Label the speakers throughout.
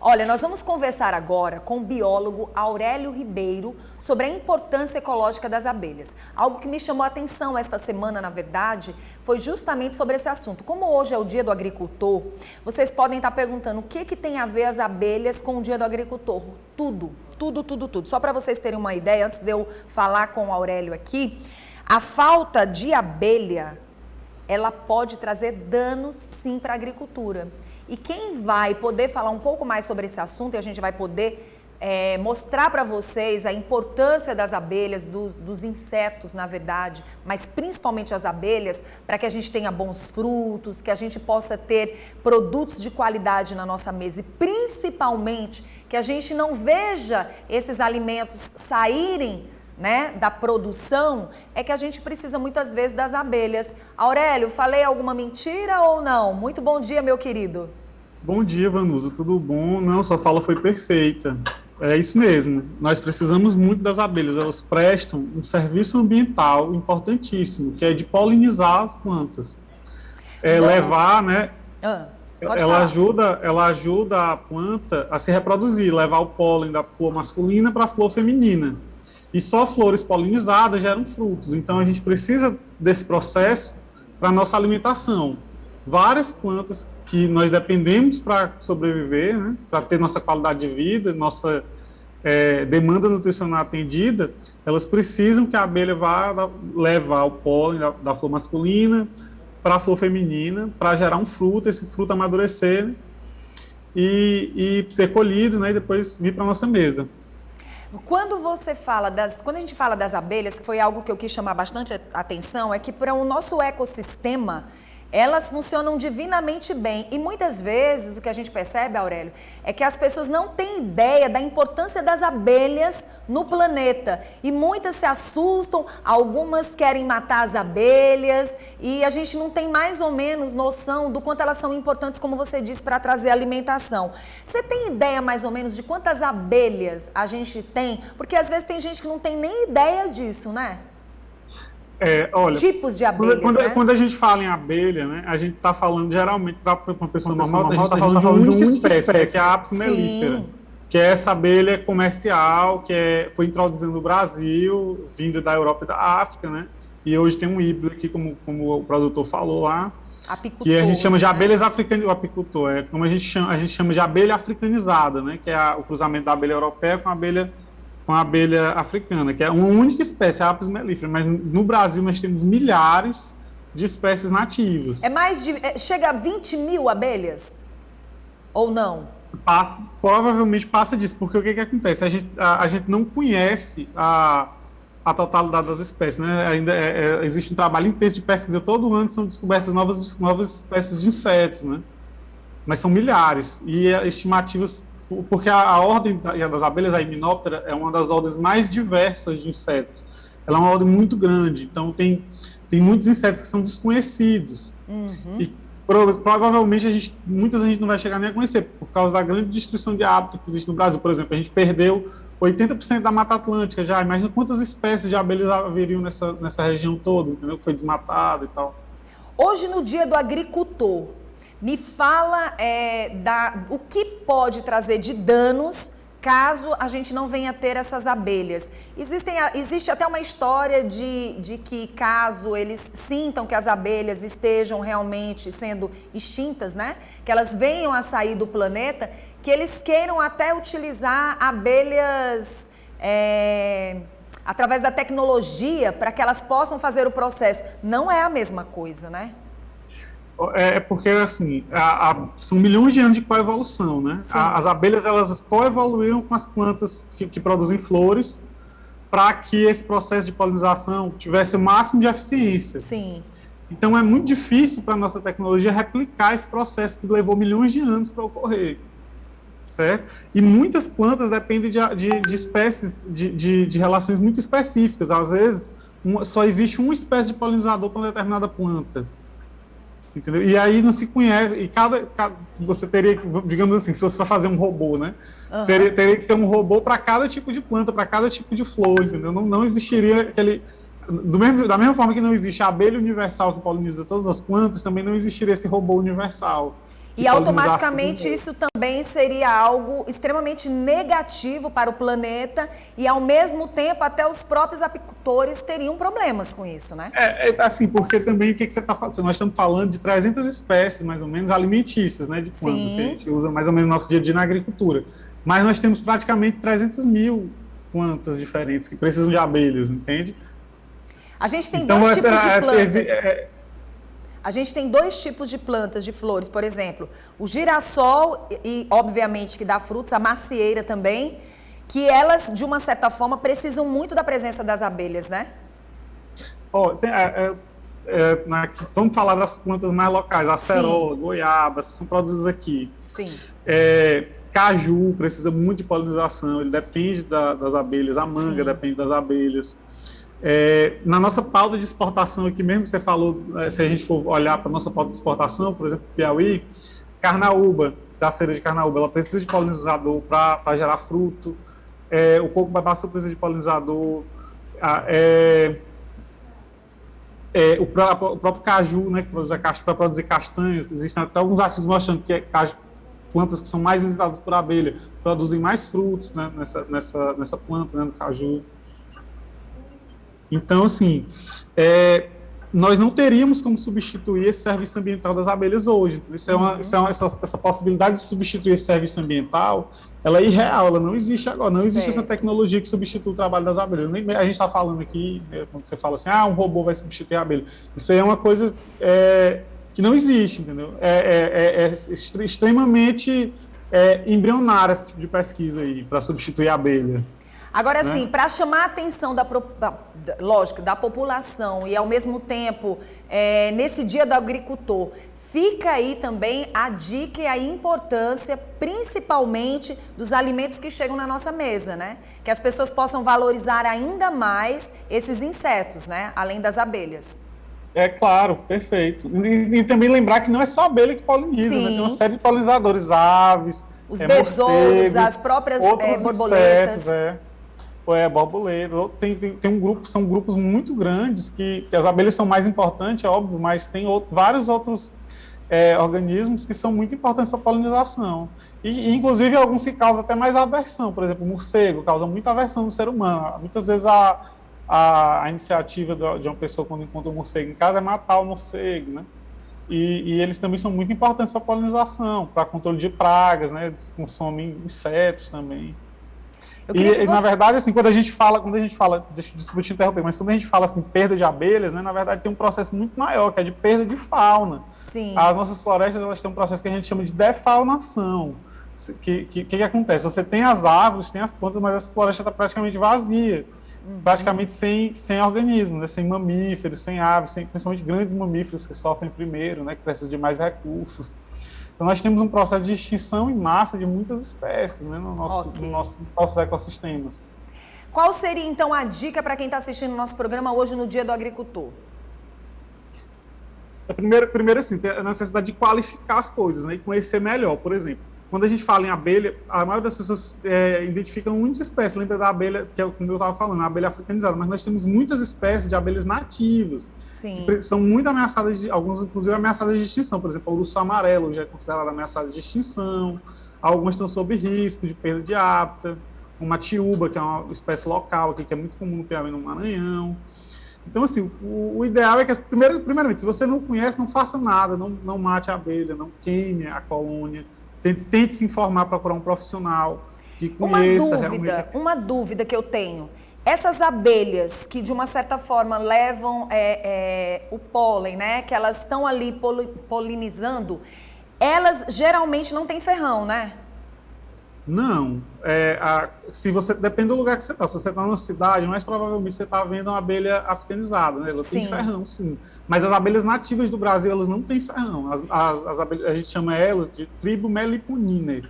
Speaker 1: Olha, nós vamos conversar agora com o biólogo Aurélio Ribeiro sobre a importância ecológica das abelhas. Algo que me chamou a atenção esta semana, na verdade, foi justamente sobre esse assunto. Como hoje é o Dia do Agricultor, vocês podem estar perguntando o que tem a ver as abelhas com o Dia do Agricultor. Tudo. Só para vocês terem uma ideia, antes de eu falar com o Aurélio aqui, a falta de abelha, ela pode trazer danos, sim, para a agricultura. E quem vai poder falar um pouco mais sobre esse assunto, e a gente vai poder mostrar para vocês a importância das abelhas, dos insetos, na verdade, mas principalmente as abelhas, para que a gente tenha bons frutos, que a gente possa ter produtos de qualidade na nossa mesa e principalmente que a gente não veja esses alimentos saírem, né, da produção, é que a gente precisa muitas vezes das abelhas. Aurélio, falei alguma mentira ou não? Muito bom dia, meu querido.
Speaker 2: Bom dia, Vanusa, tudo bom? Não, sua fala foi perfeita. É isso mesmo, nós precisamos muito das abelhas, elas prestam um serviço ambiental importantíssimo, que é de polinizar as plantas. Levar, né? Ela ajuda a planta a se reproduzir, levar o pólen da flor masculina para a flor feminina. E só flores polinizadas geram frutos. Então, a gente precisa desse processo para a nossa alimentação. Várias plantas que nós dependemos para sobreviver, né, para ter nossa qualidade de vida, nossa demanda nutricional atendida, elas precisam que a abelha vá levar o pólen da flor masculina para a flor feminina, para gerar um fruto, esse fruto amadurecer, né, e ser colhido, né, e depois vir para a nossa mesa.
Speaker 1: Quando a gente fala das abelhas, que foi algo que eu quis chamar bastante atenção, é que para o nosso ecossistema, elas funcionam divinamente bem. E muitas vezes o que a gente percebe, Aurélio, é que as pessoas não têm ideia da importância das abelhas no planeta. E muitas se assustam, algumas querem matar as abelhas e a gente não tem mais ou menos noção do quanto elas são importantes, como você disse, para trazer alimentação. Você tem ideia mais ou menos de quantas abelhas a gente tem? Porque às vezes tem gente que não tem nem ideia disso, né?
Speaker 2: Olha,
Speaker 1: tipos de abelhas, né?
Speaker 2: Quando a gente fala em abelha, né, a gente está falando geralmente para uma pessoa normal, a gente está falando de uma única espécie, né, que é a Apis mellifera, que é essa abelha comercial que foi introduzida no Brasil, vinda da Europa e da África, né? E hoje tem um híbrido aqui, como o produtor falou lá, apicultor, que a gente chama de abelhas africanizadas, o apicultor, como a gente chama de abelha africanizada, né? Que é o cruzamento da abelha europeia com a abelha africana, que é uma única espécie, a Apis mellifera, mas no Brasil nós temos milhares de espécies nativas.
Speaker 1: Chega a 20 mil abelhas? Ou não?
Speaker 2: Provavelmente passa disso, porque o que acontece? A gente não conhece a totalidade das espécies, né? Ainda existe um trabalho intenso de pesquisa, todo ano são descobertas novas espécies de insetos, né? Mas são milhares, e estimativas. Porque a ordem das abelhas, a Hymenoptera, é uma das ordens mais diversas de insetos. Ela é uma ordem muito grande, então tem muitos insetos que são desconhecidos. Uhum. E provavelmente muitas a gente não vai chegar nem a conhecer, por causa da grande destruição de hábitat que existe no Brasil. Por exemplo, a gente perdeu 80% da Mata Atlântica já. Imagina quantas espécies de abelhas haveriam nessa região toda, entendeu? Que foi desmatada e tal.
Speaker 1: Hoje, no Dia do Agricultor, me fala o que pode trazer de danos caso a gente não venha ter essas abelhas. Existe até uma história de que caso eles sintam que as abelhas estejam realmente sendo extintas, né? Que elas venham a sair do planeta, que eles queiram até utilizar abelhas através da tecnologia para que elas possam fazer o processo. Não é a mesma coisa, né?
Speaker 2: Porque, assim, são milhões de anos de coevolução, né? As abelhas, elas coevoluíram com as plantas que produzem flores para que esse processo de polinização tivesse o máximo de eficiência.
Speaker 1: Sim.
Speaker 2: Então, é muito difícil para a nossa tecnologia replicar esse processo que levou milhões de anos para ocorrer, certo? E muitas plantas dependem de espécies, de relações muito específicas. Às vezes, só existe uma espécie de polinizador para uma determinada planta. Entendeu? E aí não se conhece, e você teria que, digamos assim, se fosse para fazer um robô, né? Uhum. Teria que ser um robô para cada tipo de planta, para cada tipo de flor, entendeu? Não existiria aquele... Da mesma forma que não existe a abelha universal que poliniza todas as plantas, também não existiria esse robô universal.
Speaker 1: E automaticamente isso também seria algo extremamente negativo para o planeta e, ao mesmo tempo, até os próprios apicultores teriam problemas com isso, né?
Speaker 2: Assim, porque também o que você está falando? Nós estamos falando de 300 espécies, mais ou menos, alimentícias, né, de plantas, que a gente usa mais ou menos no nosso dia a dia na agricultura. Mas nós temos praticamente 300 mil plantas diferentes que precisam de abelhas, entende?
Speaker 1: A gente tem dois tipos de plantas. A gente tem dois tipos de plantas, de flores, por exemplo, o girassol e, obviamente, que dá frutos, a macieira também, que elas, de uma certa forma, precisam muito da presença das abelhas, né?
Speaker 2: Vamos falar das plantas mais locais, acerola, goiaba, são produzidas aqui.
Speaker 1: Sim.
Speaker 2: Caju precisa muito de polinização, ele depende das abelhas, a manga depende das abelhas. Na nossa pauta de exportação aqui mesmo, você falou, se a gente for olhar para a nossa pauta de exportação, por exemplo, Piauí, carnaúba, da cera de carnaúba, ela precisa de polinizador para gerar fruto, o coco babaçu precisa de polinizador, o próprio caju, né, para produzir castanhas, existem até alguns artigos mostrando que plantas que são mais visitadas por abelha produzem mais frutos, né, nessa planta, né, no caju. Então, assim, nós não teríamos como substituir esse serviço ambiental das abelhas hoje. Essa possibilidade de substituir esse serviço ambiental, ela é irreal, ela não existe agora. Não existe essa tecnologia que substitui o trabalho das abelhas. A gente está falando aqui, quando você fala assim, um robô vai substituir a abelha. Isso aí é uma coisa que não existe, entendeu? É extremamente embrionária esse tipo de pesquisa aí, para substituir a abelha.
Speaker 1: Agora, assim, para chamar a atenção da população e, ao mesmo tempo, nesse dia do agricultor, fica aí também a dica e a importância, principalmente, dos alimentos que chegam na nossa mesa, né? Que as pessoas possam valorizar ainda mais esses insetos, né? Além das abelhas.
Speaker 2: Claro, perfeito. E também lembrar que não é só a abelha que poliniza, né? Tem uma série de polinizadores, aves,
Speaker 1: os besouros, as próprias borboletas.
Speaker 2: Insetos, borboleta. São grupos muito grandes que as abelhas são mais importantes, é óbvio, mas tem vários outros organismos que são muito importantes para a polinização. E, inclusive, alguns que causam até mais aversão. Por exemplo, o morcego causa muita aversão no ser humano. Muitas vezes a iniciativa de uma pessoa quando encontra um morcego em casa é matar o morcego, né? E eles também são muito importantes para a polinização, para controle de pragas, né? Eles consomem insetos também. Na verdade, assim, quando a gente fala, desculpa te interromper, mas quando a gente fala assim, perda de abelhas, né, na verdade tem um processo muito maior, que é de perda de fauna.
Speaker 1: Sim.
Speaker 2: As nossas florestas, elas têm um processo que a gente chama de defaunação. Que acontece? Você tem as árvores, tem as plantas, mas essa floresta está praticamente vazia, praticamente sem organismos, né, sem mamíferos, sem aves, principalmente grandes mamíferos que sofrem primeiro, né, que precisam de mais recursos. Então, nós temos um processo de extinção em massa de muitas espécies, né, nos nossos ecossistemas.
Speaker 1: Qual seria, então, a dica para quem está assistindo o nosso programa hoje no Dia do Agricultor?
Speaker 2: Primeiro, assim, tem a necessidade de qualificar as coisas, né, e conhecer melhor. Por exemplo, quando a gente fala em abelha, a maioria das pessoas identificam uma espécie. Lembra da abelha, que é como eu estava falando, a abelha africanizada, mas nós temos muitas espécies de abelhas nativas.
Speaker 1: Sim.
Speaker 2: Que são muito ameaçadas, algumas inclusive ameaçadas de extinção. Por exemplo, o urso amarelo já é considerado ameaçado de extinção. Algumas estão sob risco de perda de hábitat. Uma tiúba, que é uma espécie local aqui, que é muito comum no Piauí e no Maranhão. Então, assim, o ideal é que, primeiramente, se você não conhece, não faça nada, não mate a abelha, não queime a colônia. Tente se informar, procurar um profissional que conheça realmente.
Speaker 1: Uma dúvida que eu tenho. Essas abelhas que, de uma certa forma, levam o pólen, né? Que elas estão ali polinizando, elas geralmente não têm ferrão, né?
Speaker 2: Não. Depende do lugar que você está. Se você está numa cidade, mais provavelmente você está vendo uma abelha africanizada, né? Ela tem ferrão, sim. Mas as abelhas nativas do Brasil, elas não têm ferrão. As abelhas, a gente chama elas de tribo Meliponidae.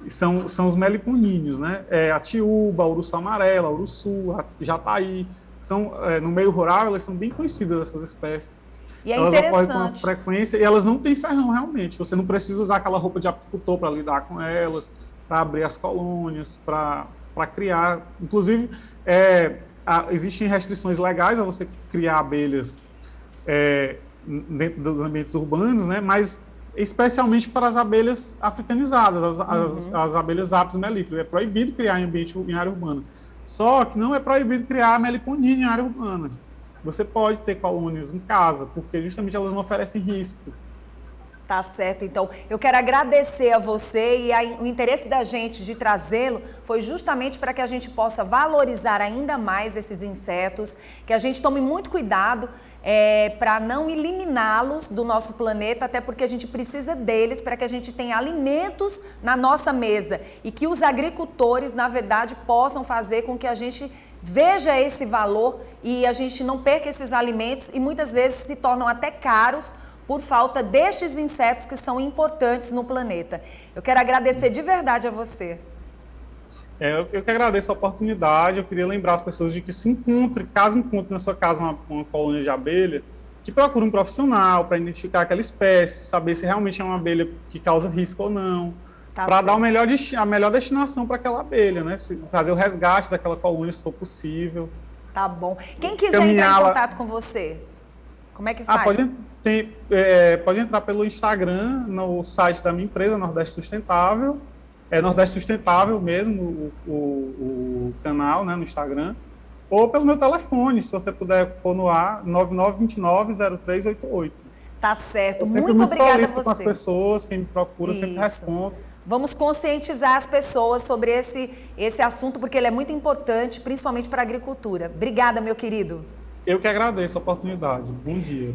Speaker 2: São os meliponíneos, né? A tiúba, a urso amarela, a urussu, a jataí. No meio rural, elas são bem conhecidas, essas espécies.
Speaker 1: E
Speaker 2: elas ocorrem com uma frequência e elas não têm ferrão, realmente. Você não precisa usar aquela roupa de apicultor para lidar com elas, para abrir as colônias, para criar. Inclusive, existem restrições legais a você criar abelhas dentro dos ambientes urbanos, né? Mas especialmente para as abelhas africanizadas, as abelhas Apis mellifera. É proibido criar em área urbana. Só que não é proibido criar meliponina em área urbana. Você pode ter colônias em casa, porque justamente elas não oferecem risco.
Speaker 1: Tá certo, então eu quero agradecer a você e o interesse da gente de trazê-lo foi justamente para que a gente possa valorizar ainda mais esses insetos, que a gente tome muito cuidado para não eliminá-los do nosso planeta, até porque a gente precisa deles para que a gente tenha alimentos na nossa mesa e que os agricultores, na verdade, possam fazer com que a gente veja esse valor e a gente não perca esses alimentos e muitas vezes se tornam até caros por falta destes insetos que são importantes no planeta. Eu quero agradecer de verdade a você.
Speaker 2: Eu que agradeço a oportunidade. Eu queria lembrar as pessoas de que caso encontre na sua casa uma colônia de abelha, que procure um profissional para identificar aquela espécie, saber se realmente é uma abelha que causa risco ou não, para dar a melhor destinação para aquela abelha, né? Fazer o resgate daquela colônia se for possível.
Speaker 1: Tá bom. Quem quiser entrar em contato com você, como é que faz?
Speaker 2: Pode entrar pelo Instagram, no site da minha empresa, Nordeste Sustentável. É Nordeste Sustentável mesmo, o canal, né, no Instagram. Ou pelo meu telefone, se você puder pôr no ar, 9929-0388.
Speaker 1: Tá certo.
Speaker 2: Eu sempre muito solícito com as pessoas, quem me procura, eu sempre respondo.
Speaker 1: Vamos conscientizar as pessoas sobre esse assunto, porque ele é muito importante, principalmente para a agricultura. Obrigada, meu querido.
Speaker 2: Eu que agradeço a oportunidade. Bom dia.